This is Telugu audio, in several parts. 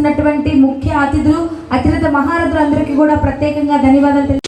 వస్తున్నటువంటి ముఖ్య అతిథులు అతిరథ మహారథులందరికీ కూడా ప్రత్యేకంగా ధన్యవాదాలు.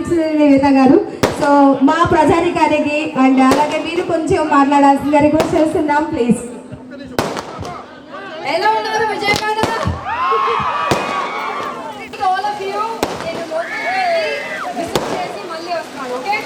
థ్యాంక్స్ నివేత గారు. సో మా ప్రజానికానికి అండ్ అలాగే మీరు కొంచెం మాట్లాడాల్సిందిగా రిక్వెస్ట్ చేస్తున్నాం ప్లీజ్. ఎలా ఉన్నారు విజయవాడ? ఆల్ ఆఫ్ యూ నేను లోపలికి వెళ్ళి విజిట్ చేసి మళ్ళీ వస్తాను. ఓకే,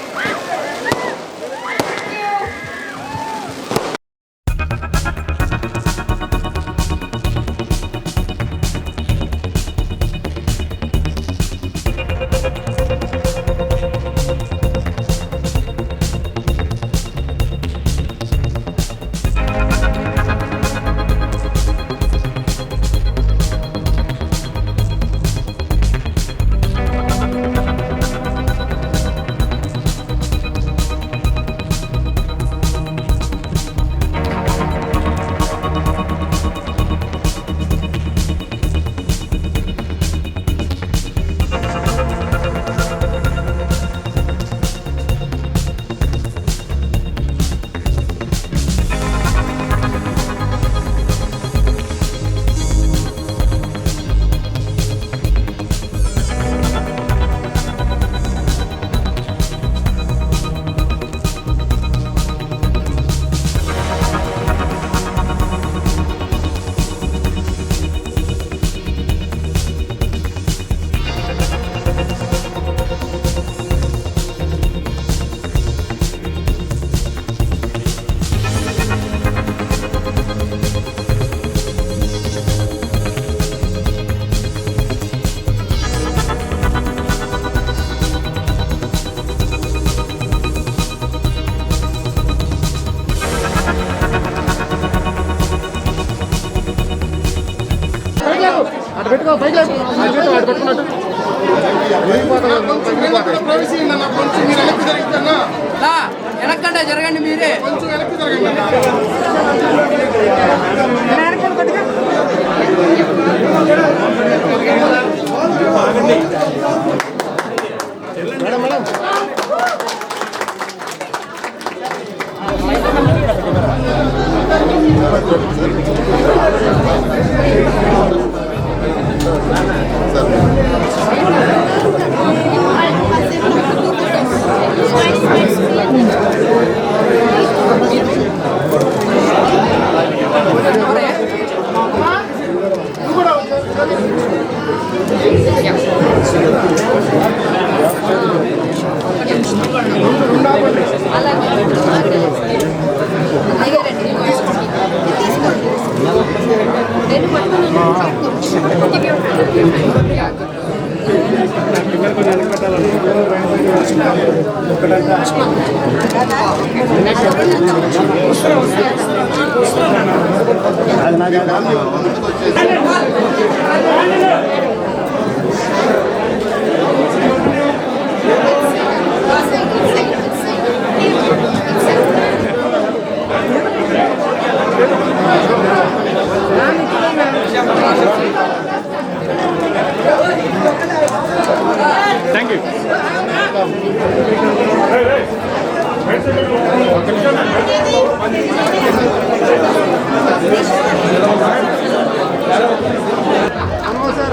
వెనక్కంటే జరగండి, మీరే కొంచెం వెనక్కి జరగండి.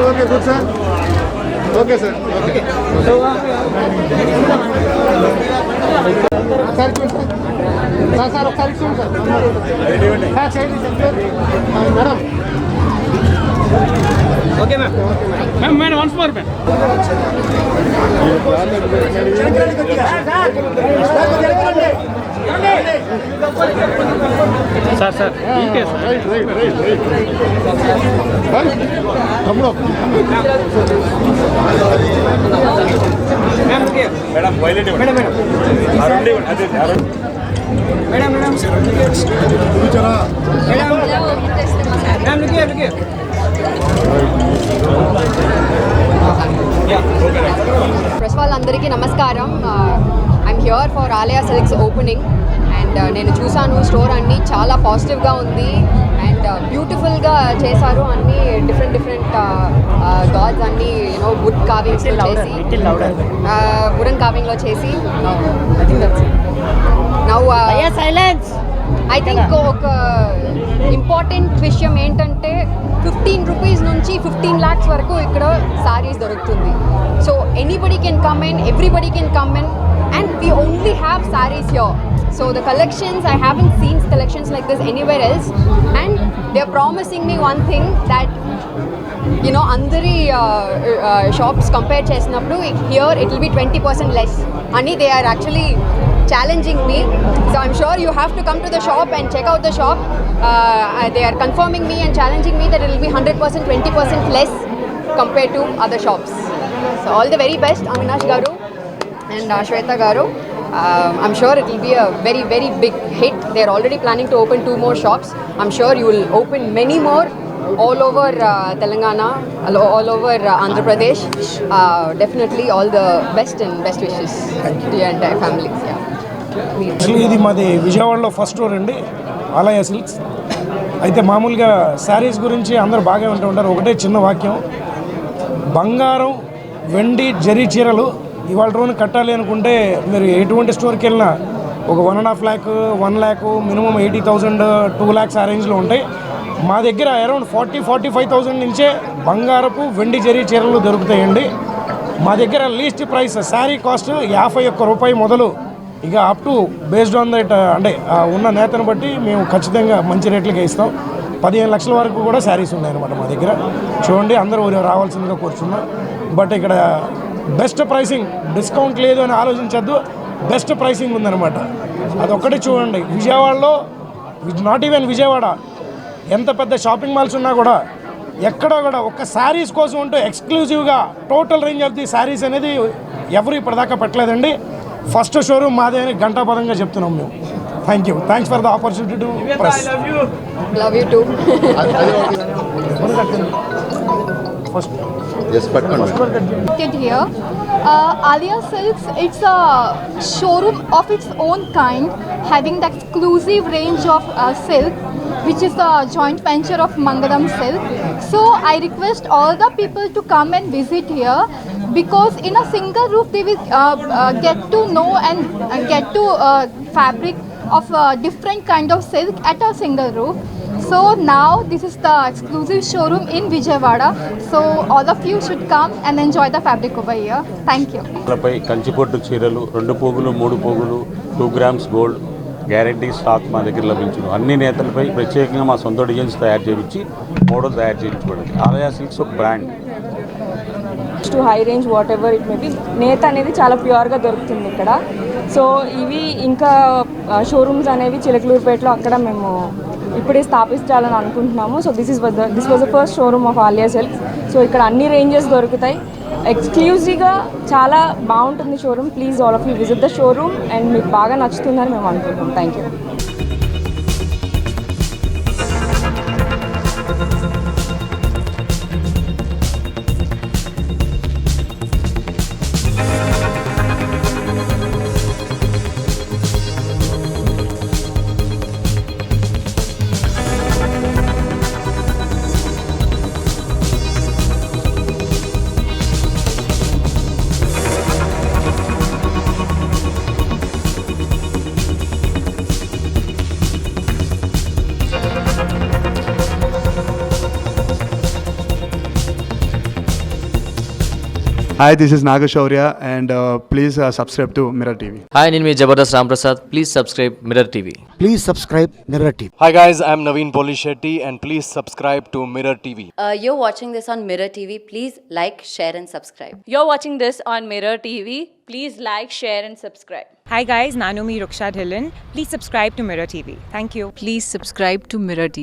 Okay good sir. Okay sir. Okay sir sir ఒకసారి చూడండి సార్. చేయండి madam. Okay ma'am. Madam once more ma'am. Sir sir తమ్ముడు మేడం వైలెట్ madam madam madam madam first of all అందరికీ నమస్కారం. I'm here for Alaya silks opening and నేను చూసాను స్టోర్ అన్నీ చాలా పాజిటివ్గా ఉంది అండ్ బ్యూటిఫుల్గా చేశారు. అన్నీ డిఫరెంట్ గాడ్స్ అన్నీ యూనో వుడ్ కార్వింగ్స్లో చేసి వుడెన్ కార్వింగ్లో చేసి నౌ సైలెన్స్ ఐ థింక్ ఒక ఇంపార్టెంట్ విషయం ఏంటంటే 15 రూపీస్ నుంచి 15 lakhs వరకు ఇక్కడ సారీస్ దొరుకుతుంది. So anybody can come in, everybody can come in, and we only have saris here. So the collections, I haven't seen collections like this anywhere else, and they're promising me one thing, that you know, andari shops compare chesnappudu here it will be 20% less. Ani they are actually challenging me, so I'm sure you have to come to the shop and check out the shop. They are confirming me and challenging me that it will be 100% 20% less compared to other shops. So all the very best, Avinash garu and Shweta garu. I'm sure it will be a very, very big hit. They are already planning to open 2 more shops. I'm sure you will open many more all over Telangana, all over Andhra Pradesh. Definitely all the best and best wishes to your entire families. Yeah. Actually ఇది మాది విజయవాడలో ఫస్ట్ స్టోర్ అండి, ఆలయ సిల్క్స్. అయితే మామూలుగా శారీస్ గురించి అందరూ బాగా వింటూ ఉంటారు. ఒకటే చిన్న వాక్యం, బంగారం, వెండి, జరీ చీరలు ఇవాళ రోజున కట్టాలి అనుకుంటే మీరు ఎటువంటి స్టోర్కి వెళ్ళినా ఒక 1.5 lakh, 1 lakh, మినిమం 80,000, 2 lakhs ఆ రేంజ్లో ఉంటాయి. మా దగ్గర అరౌండ్ 40-45,000 నుంచే బంగారపు, వెండి, జరీ చీరలు దొరుకుతాయండి. మా దగ్గర లీస్ట్ ప్రైస్ శారీ కాస్ట్ 51 రూపాయి మొదలు, ఇక up to based on that, అంటే ఉన్న నేతను బట్టి మేము ఖచ్చితంగా మంచి రేట్లకే ఇస్తాం. 15 లక్షల వరకు కూడా శారీస్ ఉన్నాయన్నమాట మా దగ్గర. చూడండి, అందరూ రావాల్సిందిగా కోరుచున్నాం. బట్ ఇక్కడ బెస్ట్ ప్రైసింగ్, డిస్కౌంట్ లేదు అని ఆలోచించద్దు, బెస్ట్ ప్రైసింగ్ ఉందన్నమాట. అదొక్కటి చూడండి. విజయవాడలో, నాట్ ఈవెన్ విజయవాడ, ఎంత పెద్ద షాపింగ్ మాల్స్ ఉన్నా కూడా ఎక్కడ కూడా ఒక్క శారీస్ కోసం ఉంటూ ఎక్స్క్లూజివ్గా total range of the saris అనేది ఎవరు ఇప్పటిదాకా పెట్టలేదండి. ఫస్ట్ షోరూమ్ మాదే అని ఘంటాపదంగా చెప్తున్నాం మేము. Thank you, thanks for the opportunity to press. Love you too. First Here, Alia Silks, it's a showroom of its own kind, having the exclusive range of silk, which is a joint venture of Mangalam Silk. So I request all the people to come and visit here, because in a single roof they will get to know and get to fabric of different kind of silk at a single roof. So now this is the exclusive showroom in Vijayawada. So all of you should come and enjoy the fabric over here. Thank you. పై కంచిపట్టు చీరలు 2 పోగులు 3 పోగులు 2 grams గోల్డ్ గ్యారంటీ స్టాక్ మా దగ్గర లభించును. అన్ని నేతలపై ప్రత్యేకంగా మా సొంత డిజైన్స్ తయారు చేయించి మోడల్ తయారు చేయించబడింది. ఆలయ సిల్క్స్ ఒక brand. To high range what ever it may be, నేత అనేది చాలా ప్యూర్గా దొరుకుతుంది ఇక్కడ. సో ఇవి ఇంకా షోరూమ్స్ అనేవి చిలకలూరుపేటలో అక్కడ మేము ఇప్పుడే స్థాపించాలని అనుకుంటున్నాము. So this was the first showroom of Alia silks. So ఇక్కడ అన్ని రేంజెస్ దొరుకుతాయి, ఎక్స్క్లూజివ్గా చాలా బాగుంటుంది showroom. Please all of you visit the showroom, and మీకు బాగా నచ్చుతుందని మేము అనుకుంటున్నాం. Thank you. Hi, this is Nagashaurya, and please subscribe to Mirror TV. Hi, నేను మీ Jabardasth Ramprasad. Please subscribe Mirror TV. Please subscribe Mirror TV. Hi guys, I'm Naveen Polishetty, and please subscribe to Mirror TV. You're watching this on Mirror TV. Please like, share and subscribe. You're watching this on Mirror TV. Please like, share and subscribe. Hi guys, Nanumi Ruksha Dhillon. Please subscribe to Mirror TV. Thank you. Please subscribe to Mirror TV.